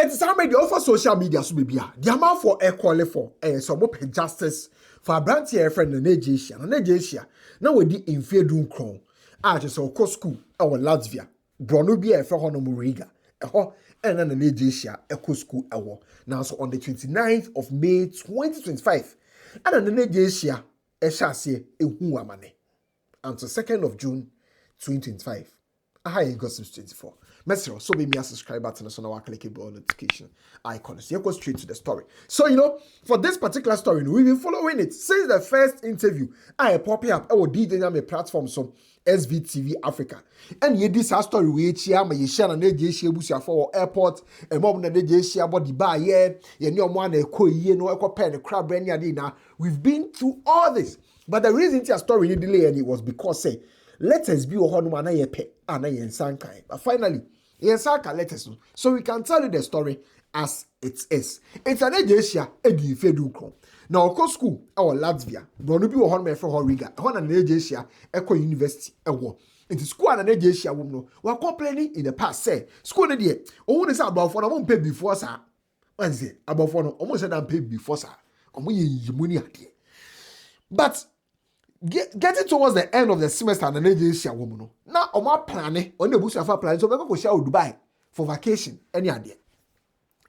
And somebody offer social media so be the amount for equal for some open justice for a branch here friend and Agyei now we di in fear doom crown. Just so school our Latvia. Brono be a for Riga. And then an Agyei eco school hour. Now so on the 29th of May 2025. And then an Agyei Eshase Ehu Amane. Until 2nd of June 2025. Agyei Gossips 24. Message so be me a subscribe button so now I click the notification icon. So you go straight to the story. So for this particular story, we've been following it since the first interview. I pop up our DJ platform so SVTV Africa. And this story we share my share and Agyei busia for airport and mom na Agyei share about the bar yeah no one no pen the crab brand now. We've been through all this. But the reason your story delay and it was because say let us be a honor na yepe and yensankai. But finally, yensanka let us know. So we can tell you the story as it is. It's an Agyei edi fedu. Now of course school our Latvia. But no be a honor for Riga. Hon an Agyei Eco University ewo. Into school and an Agyei woman. We are complaining in the past. Say school the day. Oh, is about for I pay before sir. What is it? About for almost said I pay before sir. Money. But getting towards the end of the semester and an Agyei woman. Now, on my planning, on the bush of our plan, so we're going to share Dubai for vacation. Any idea?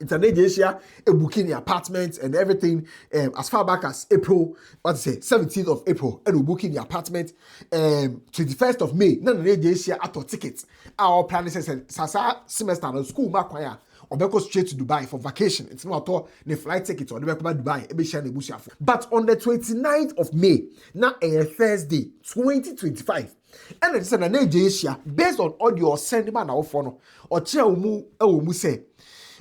It's an Agyei a booking the apartment and everything as far back as April, 17th of April, and we booking the apartment 21st of May. None of Agyei at our tickets. Our plan is Sasa semester and school back wire. Or go straight to Dubai for vacation. It's not all the flight tickets or the back Dubai. But on the 29th of May, now a Thursday, 2025, and it's an Agyei based on audio send man out for or chair mu say.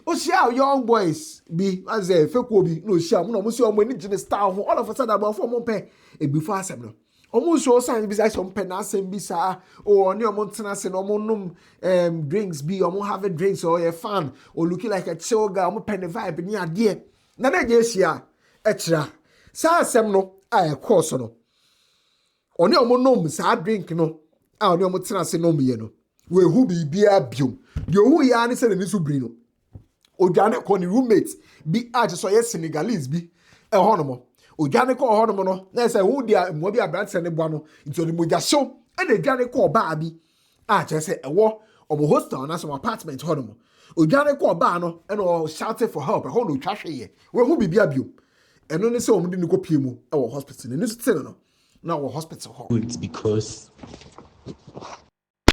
Oh, share young boys be as a fake will be no share. No, Monsieur, when it's in the star all of a sudden about 4 months pay before I said no. Almost show signs besides some penas and bisa or near Montanas and almost drinks be or have a drinks or a fan or looking like a chill guy or penny vibe near dear. Nana Agyei extra. Sa semno I course no. Only a monom sa drink no. I no Montanas no me no. We who be beer bium. You who yani said in this ubrino. Ojane ko ni roommates bi so yes Senegalese bi honomo ojane ko honomo no na say who dia mo bi abrant ne boa no into the moja show and ojane ko ba bi say ewo omo hostel na some apartment honomo ojane ko ba no and o shouted for help e no twa hwe ye we hu bibia bio eno ne say omo di ni ko pie mu e wo hospital ne so tell no na wo hospital ho. It's because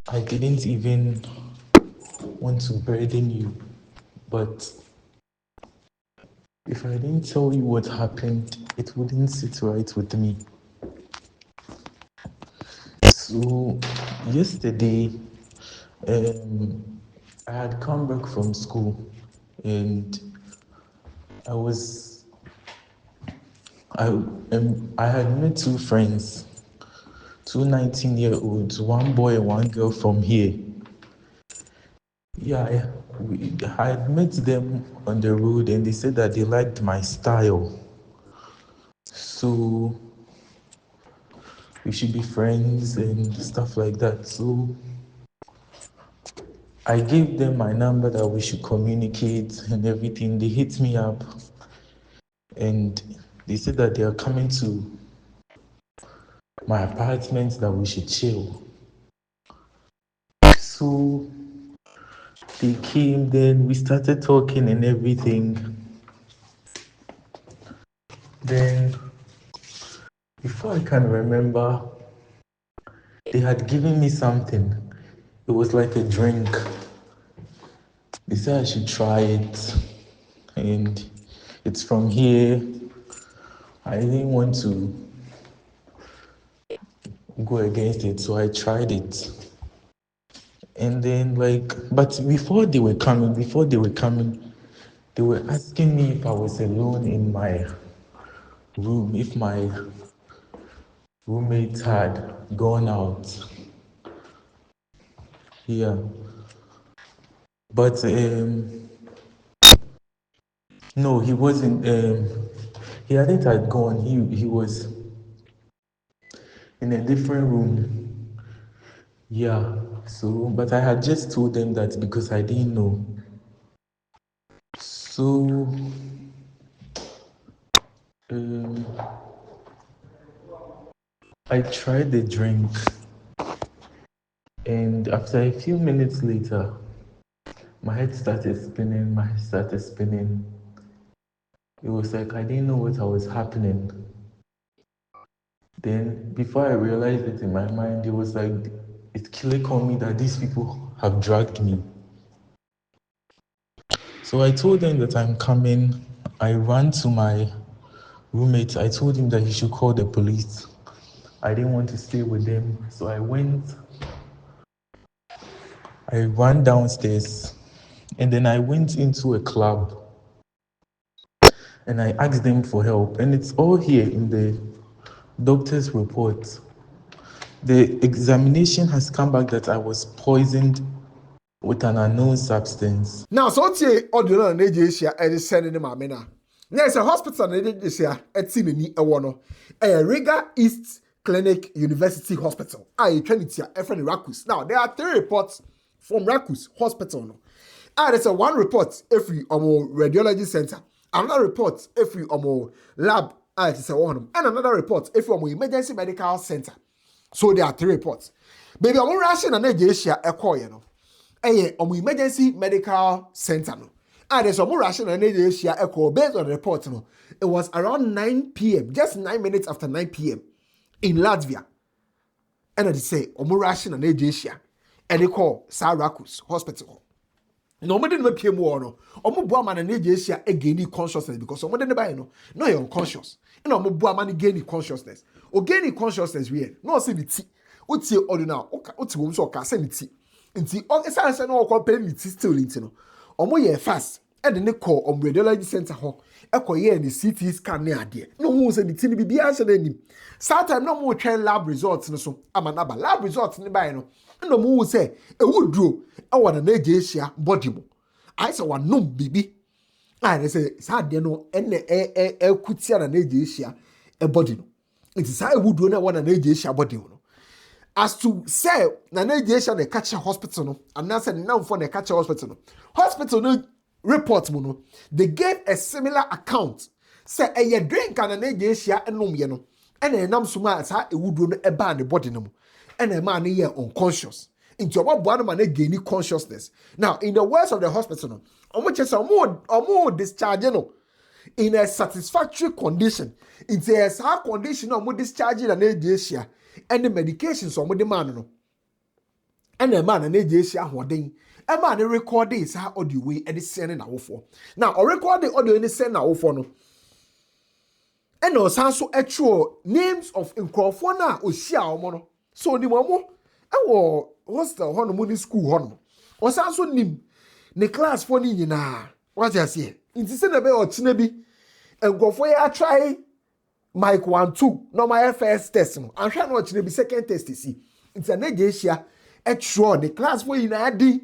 I didn't even want to burden you. But if I didn't tell you what happened, it wouldn't sit right with me. So yesterday, I had come back from school and I had met 2 friends, 2 19-year-olds, one boy and one girl from here. Yeah, I had met them on the road and they said that they liked my style. So we should be friends and stuff like that. So I gave them my number that we should communicate and everything. They hit me up and they said that they are coming to my apartment that we should chill. So they came, then we started talking and everything. Then, before I can remember, they had given me something. It was like a drink. They said I should try it. And it's from here. I didn't want to go against it, so I tried it. And then but before they were coming, they were asking me if I was alone in my room, if my roommate had gone out. Yeah. But no, he wasn't, he hadn't had gone, he was in a different room. Yeah, so, but I had just told them that because I didn't know. So, I tried the drink, and after a few minutes later, my head started spinning. It was like I didn't know what was happening. Then, before I realized it in my mind, it was like it clicked on me that these people have dragged me. So I told them that I'm coming. I ran to my roommate. I told him that he should call the police. I didn't want to stay with them, so I ran downstairs, and then I went into a club, and I asked them for help. And it's all here in the doctor's report. The examination has come back that I was poisoned with an unknown substance. Now, so tie audio na Agyei Ahyia e dey send ne maame na. There's a hospital na Agyei Ahyia eti ni ewo no. Riga East Clinic University Hospital. Trinity friend Rakus. Now, there are 3 reports from Rakus Hospital no. There's a 1 report every radiology center. Another report every lab it's a one, and another report every emergency medical center. So there are 3 reports. Baby, I'm rushing na Agyei Ahyia ekọ no. Emergency medical center no. There's some ration and Agyei Ahyia ekọ based on the report no. It was around 9 p.m. just 9 minutes after 9 p.m. in Latvia. And they say ration and Agyei Ahyia and they call Rakus Hospital. No, we didn't make him war no. Bua man and Agyei Ahyia gain consciousness because somebody didn't buy no. No, you're unconscious. Bua man gain consciousness. O gain consciousness we no say the tea. Uti ordinary. Uti wom so ka say the tea. Nti esa say no compare the tea still nti no. Ye fast. E de ne call radiology center ho. Ye ni CT scan ne ade. No hu say the tea ni bibia say na nim. Start time no mo twen lab results no so. Amanaba lab results ni buy no. No mo say e wudro e wona na Agyei Ahyia body mo. I say one no bibi. I say sa de no ene kutia na Agyei Ahyia e body no. It is how wudro na wona na Agyei Ahyia body no. As to say na Agyei Ahyia na catch hospital no, and na say now for na catch hospital no. Hospital no report mo no. They gave a similar account. Say e drink na Agyei Ahyia enom ye no. And enam suma sa ewudro no e ba ne body no mo. And a man here unconscious. Into what one man gain consciousness. Now, in the words of the hospital, more discharge in a satisfactory condition. It's a hard condition of more discharging an Agyei Ahyia and the medications on the man. No. And a man an Agyei Ahyia holding a man record this how audio way and it's sending out for. Now, or record the audio in the send out for no. And also actual names of Nkrofona or Shia mono. So ni mamo ewo hostel hono mu ni school hono osan so nim ne class for ni nyina what you say nti se na be o kina bi engofo ya try mic 1 2 no my first test no anhwa no kina bi second test si nti na Agyei Ahyia tro ne class for nyina adi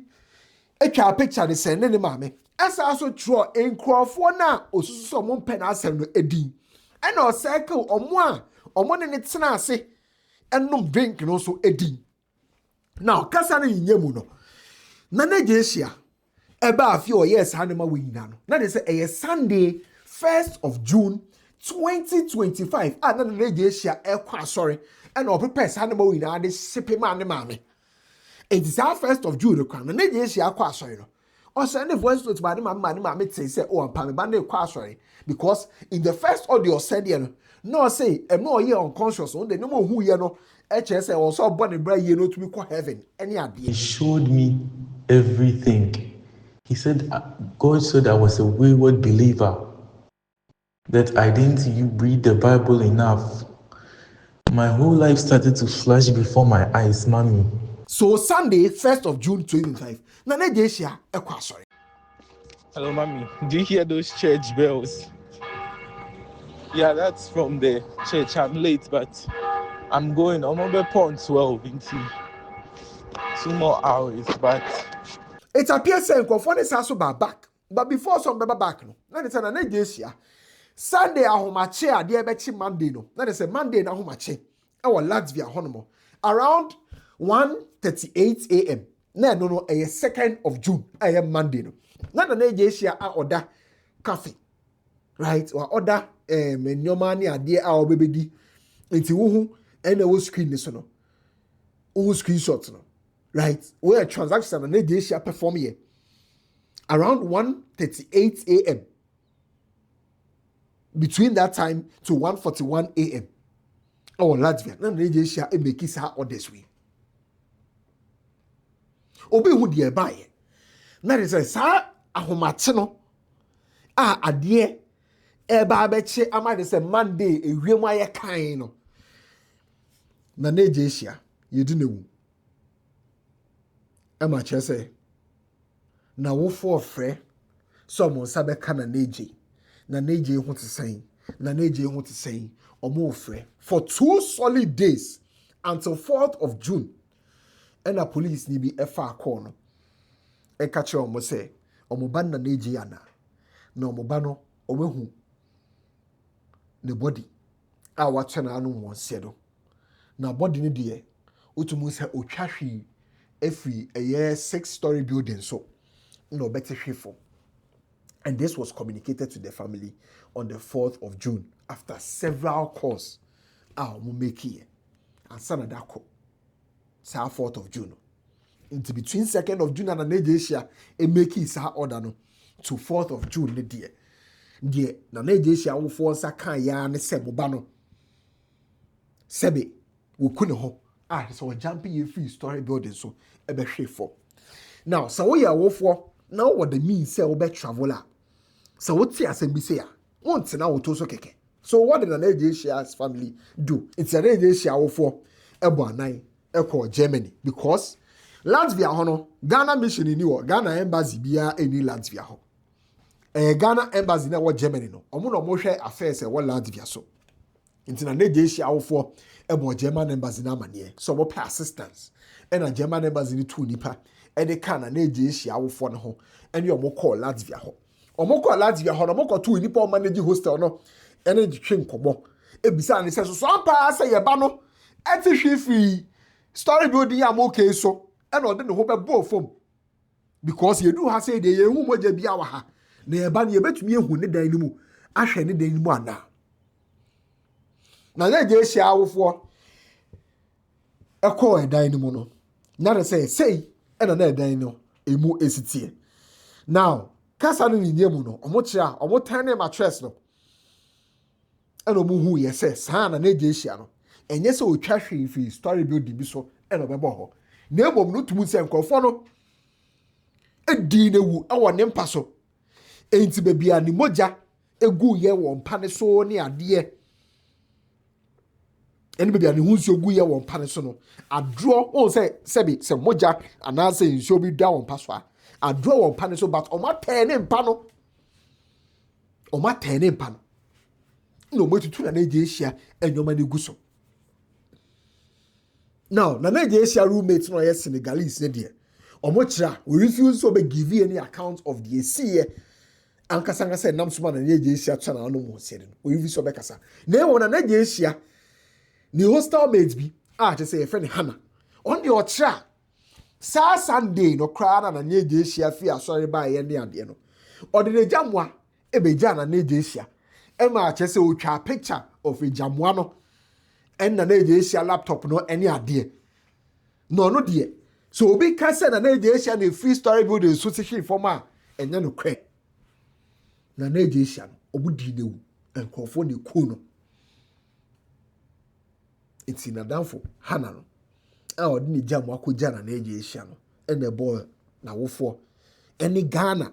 etwa picture de send ne maame esa so tro enkrofo na osusu so mo pen asem no edi and o circle omo ne tena ase enum drink no so edi. Now kasa na yinyemu no. Na Agyei Ahyia eba afi o yes hanema we nyina no. Na dey say e Sunday 1st of June 2025. Na Agyei Ahyia ekwa asori and o prepare hanema we nyina de sipe ma ne maame. It is our 1st of June kwa na Agyei Ahyia akwa asori no. O send the voice note ba ne maame say o ampa me ba na ekwa asori because in the first audio said you no say no ye unconscious on the no who ye no say also born in bra ye no to be called heaven any idea. He showed me everything. He said God said I was a wayward believer, that I didn't read the Bible enough. My whole life started to flash before my eyes, mommy. So Sunday 1st of June 2025 na Agyei Ahyia ekwa sorry. Hello mommy, do you hear those church bells? Yeah, that's from the church. I'm late, but I'm going. I'm on the pond 12 into 2 more hours, but It appears saying Nkrofo say so back. But before some back no. Na dey say na Agyei Ahyia Sunday ahomache ade ebechi Monday no. Na dey say Monday na ahomache e wo Latvia honomo around 1:38 a.m. Na no 2nd of June Monday no. na Agyei share a order cafe, right? Or order nyoma ne ade a obebedi nti wo hu ene wo screen ni so no wo screenshot no, right? Where transaction na Agyei share perform here around 1:38 a.m. between that time to 1:41 a.m. Oh, Latvia na Agyei share e make sa orders we obi hu de bae na de say sa ahomate no a ade eba abeche ama de say Monday ewiem aye kan no na Agyei share yedi newu ama che say na wo for frɛ some sabe kana Agyei na Agyei hu te sɛn na Agyei hu te sɛn omo frɛ for 2 solid days until 4th of June. And a police ni bi efa call no e ka che omo say omo ban na Agyei ana na omo ba no omehu ne body a watche na anu wonse do na body ni de otumu say otwahwe every a 6-story building so no better for. And this was communicated to the family on the 4th of June after several calls omo make here and sanada call. 4th of June. Into between 2nd of June and Agyei share e make his order no to 4th of June ne die. Die na Agyei share wo for nsa kan ya ne se boba no. Sebe wo ku ne ho. So jumping you free story building so e be hwe for. Now, so we are wo for now what the mean say we be traveler. So what see asem bi say a. Won na wo to so keke. So what did Agyei share's family do? It's an Agyei share wo for ebo anan Echo Germany because Latvia hono Ghana mission ni wo Ghana embassy bia eni Latvia ho Ghana embassy na wo Germany no omo no mo hwe affairs e wo Latvia so nti na Agyei share wo for ebo German embassy na amane so mo pay assistance e na German embassy ni tu nipa e de kan na Agyei share wo for no ho ene omo call Latvia ho omo call Latvia ho no mo call tu nipa o manage hostel no ene di twe nkomo e bisa ne se so ampa say ye ba no e ti hwe free story building am okay so and ode ne ho be bo fom because you do ha say de ye hu moja bia wa ha na ye ba ne ye betumi ehu ne dan ni mu ahwe ne dan ni mu ana na Agyei share awofo e call e dan ni mu no na de say and na dan no emu esitie now kasa no ni mu no omo kira omo tan ne mattress no and omo hu ye say sa na Agyei share no enye se otwahwe fi story building bi so e no bebo ho na ebom no tumu se nkofo no edi na wu e wo ne mpa so enti be bia ni moja egu ye wo mpa ne so ne ade eni be bia ni hu nso gu ye wo mpa ne so no adro won se sebi se moja ana se nso bi da wo mpa so a adro wo mpa ne so but o ma ten ne mpa no no mo tutu na Agyei share enyoma ne gu so. Now, na Agyei share roommate no yes Senegalese ne de. Omo kira we refuse to be give any account of the see ankasanga say nam suma na Agyei share channel no mo se no. We refuse to be kasa. Na e wona Agyei share ni hostel mate bi to say a friend Hannah. On the okira sa Sunday no kra na Agyei share fi asori ba ye ne ade no. Ode ne jamwa e be ja na Agyei share. E ma che say o twa picture of a jamwa no. And na Agyei share laptop no any ade no de so obi ka say na Agyei share na free story building so se form a enya no kwe na Agyei share no obudi newu enkofo ne ku no it's in adamfo Hana no a odi ne jam akogya na Agyei share no ene boy na wofo any Ghana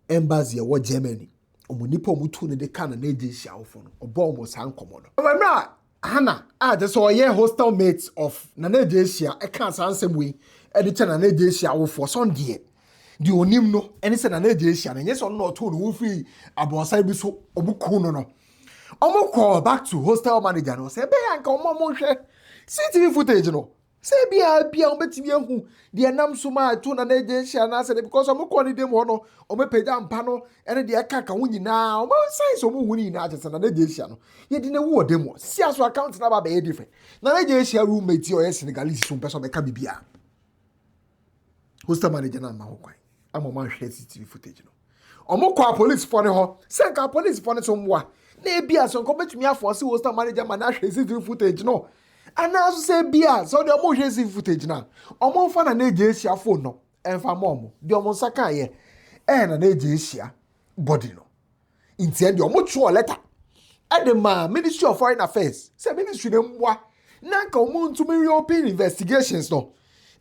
embassy e wo Germany omunipa omutu ne de kan na Agyei share wofo no obo omo san komo no Hannah, just so ye hostel mates of Agyei share. I can't answer we. Editor Agyei share for Sunday. The onim no, any said Agyei share. And yes or no, to the free about side so obukuno no. Omo call back to hostel manager no. Say, be uncle Momo share. CCTV footage no. Say be a betimi hu. The nam suma to Agyei share na said because omo call them no. Omo peda ampano. And the akaka wuni na. Omo signs omo wuni na just Agyei share no. Ye didn't wo them. See as account number be different. Na Agyei share roommate or Senegalese some person be ka bibia. Hostel manager na ma ho kwan. I'm a man CCTV footage. No, Omokwa police for the ho. Senka police for the somewhere. Ne bia so come to me for see host manager man CCTV footage no. And now say bia so the omo CCTV footage na. Omo fa na Agyei share phone no. Enfa mom. The omo saka ye. Na Agyei share body no. Inti end omo tro letter. At the Ministry of Foreign Affairs. Say ministry dem wa. Nanka omo to me reopen investigations no.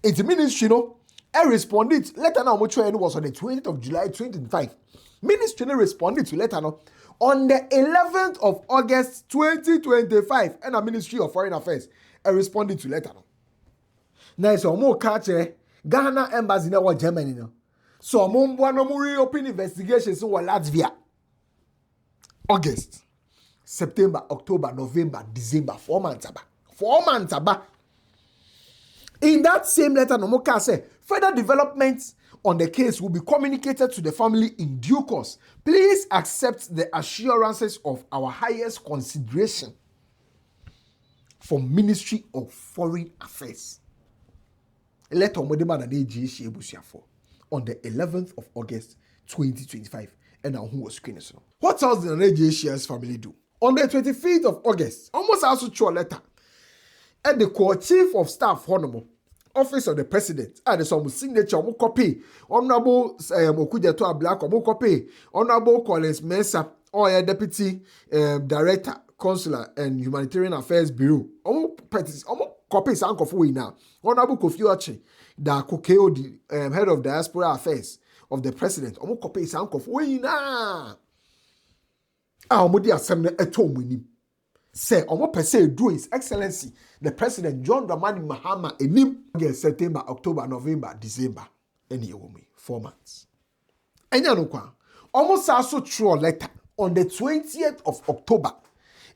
It's ministry no. I responded. Letter now much was on the 20th of July 2025. Ministry responded to letter now on the 11th of August 2025. And the Ministry of Foreign Affairs I responded to letter now. Now so more catch Ghana embassy now Germany now. So no reopen investigations in Latvia. August, September, October, November, December, 4 months about. 4 months about. In that same letter, Nomoka said, further developments on the case will be communicated to the family in due course. Please accept the assurances of our highest consideration from Ministry of Foreign Affairs. Letter on the Agyei on the 11th of August 2025. And now who was screening? What else did the Agyei family do? On the 25th of August, almost also through a letter. And the co-chief of staff, Honorable Office of the President, and some signature, copy, Honorable Okujeto Black, copy, Honorable Collins Mensah, or Deputy Director, Consular and Humanitarian Affairs Bureau. Copies Uncle Fui now. Honorable Kofi Ochi, the Kokeo, the head of Diaspora Affairs of the President. Copies Uncle Fui now. Mudi Assembly at home. Say, omo per se do His Excellency, the President John Dramani Mahama, enim September, October, November, December. Any woman, 4 months. Enya no kwa. Almost also through a letter on the 20th of October.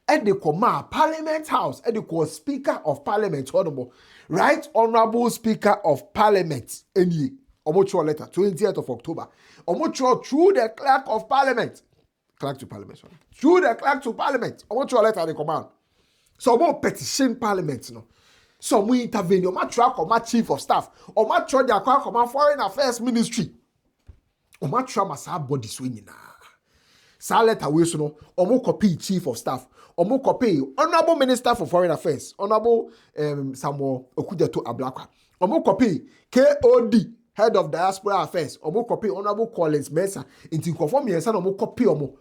At the Koma Parliament House, at the Speaker of Parliament, Honorable, Right Honorable Speaker of Parliament, any omo through a letter, 20th of October. Omo through the Clerk of Parliament. Clerk to Parliament, sorry. Through the Clerk to Parliament. I want you to letter the command. So more petition Parliament, no. So we intervene. Or my track or my Chief of Staff. Or my track or my Foreign Affairs Ministry. Or my track my body swinging. Sa letter we so no. Or more copy Chief of Staff. Or more copy Honorable Minister for Foreign Affairs. Honorable Samuel Okujeto Ablakwa. Or more copy KOD. Head of Diaspora Affairs. Or more copy Honorable Collins Mensah. Into conform me and son or more copy or more.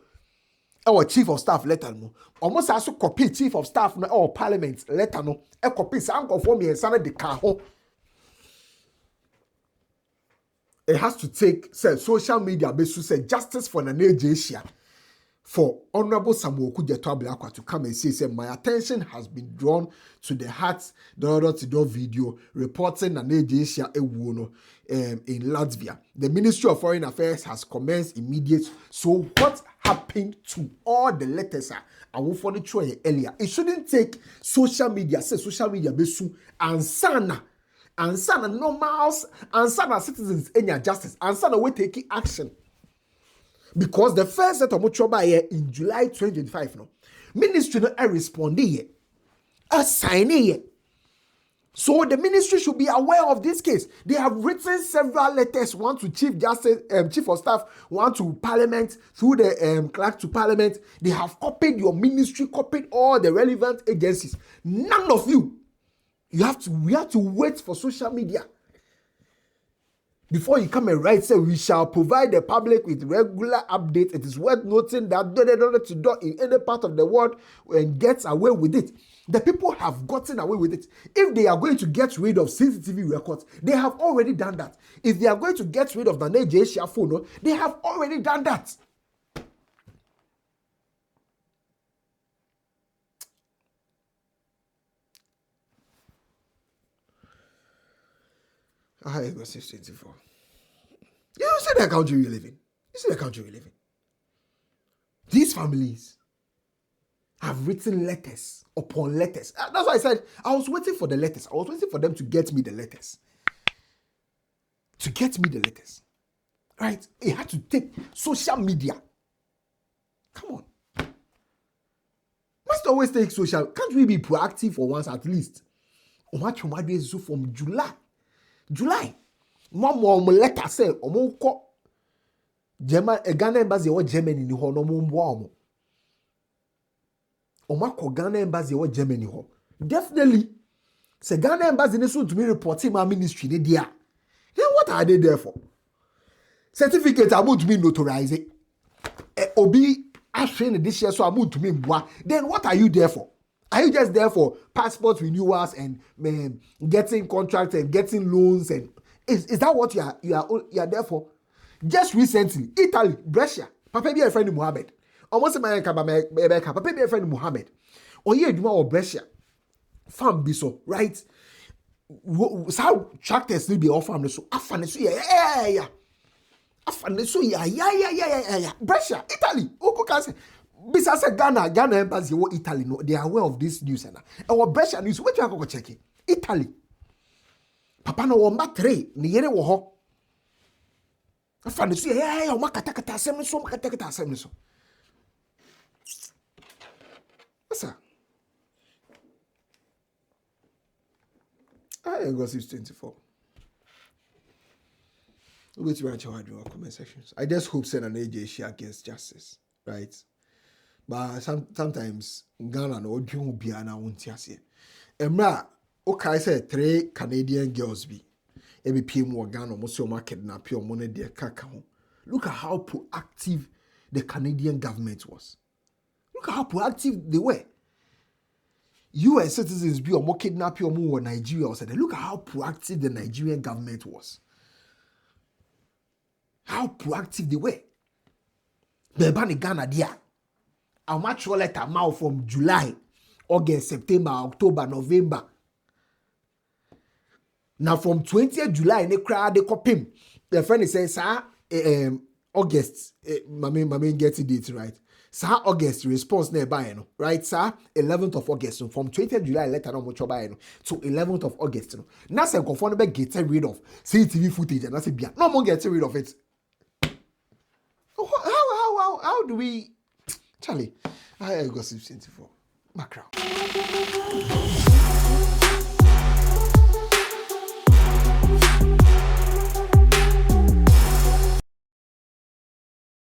Our Chief of Staff letter no. Almost also copy Chief of Staff no or Parliament letter no. A copy some conform me and son of the car. It has to take social media based to say justice for the Agyei for Honorable Samuel Okujeto Ablakwa to come and say my attention has been drawn to the heart door-to-door video reporting an Agyei in Latvia. The Ministry of Foreign Affairs has commenced immediate. So what happened to all the letters? I will follow through earlier. It shouldn't take social media based and sana normals and sana citizens in your justice and sana we taking action. Because the first set of Mochoba here in July 2025, no ministry no responded yet, signing yet. So the ministry should be aware of this case. They have written several letters, one to Chief Justice, Chief of Staff, one to Parliament, through the Clerk to Parliament. They have copied your ministry, copied all the relevant agencies. None of you. We have to wait for social media. Before you come and write, say, we shall provide the public with regular updates. It is worth noting that door in any part of the world and gets away with it. The people have gotten away with it. If they are going to get rid of CCTV records, they have already done that. If they are going to get rid of the Agyei phone, they have already done that. I was 24. You see the country we live in. These families have written letters upon letters. That's why I said I was waiting for the letters. I was waiting for them to get me the letters. Right? It had to take social media. Come on. Must always take social. Can't we be proactive for once at least? From July. Mom letter say omo ko German Ghana embassy or Germany ni ho no mo mboa omo ko Ghana embassy or Germany ho. Definitely say Ghana embassy ne so to me reporting my ministry ne dia. Then what are they there for? Certificate about to be notarized. Obi ashwin this year so about to me mboa. Then what are you there for? Are you just there for passport renewals and getting contracts and getting loans and is that what you are there for? Just recently, Italy, Brescia, Papa be a friend of Mohammed. Almost America, Papa be a friend of Mohammed. Or you do more Brescia, farm be so right. How tractors will be off farm so. Afan so yeah. Afan so yeah. Brescia, Italy. Oko can say. Besides Ghana embassy or Italy, no, they are aware of this news and our Brescia news. What you are going to check it? Italy. Papa no wamba 3 ni yere wo ho. Afa ne so o makatakata asem so. Asa. I go 624. Wait to write your comment sections. I just hope send an Agyei share against justice, right? But sometimes Ghana no dwon bia na wonti ase. Emra okay say 3 Canadian girls be PM wo Ghana mo so market na pure mo ne de kaka ho. Look at how proactive the Canadian government was. Look at how proactive they were. US citizens be or more kidnap your mo Nigeria or said look at how proactive the Nigerian government was. How proactive they were. The ban Ghana dia. How much letter now from July, August, September, October, November. Now from 20th July, they crowd the copim. The friend says, sir, August, my get the date right. Sir, August response nearby, right, sir? 11th of August. So from 20th July, letter no much by to 11th of August. Now, say conformable get rid of CCTV footage and that's it. No more get rid of it. How do we? Charlie, I got 64. Magraheb.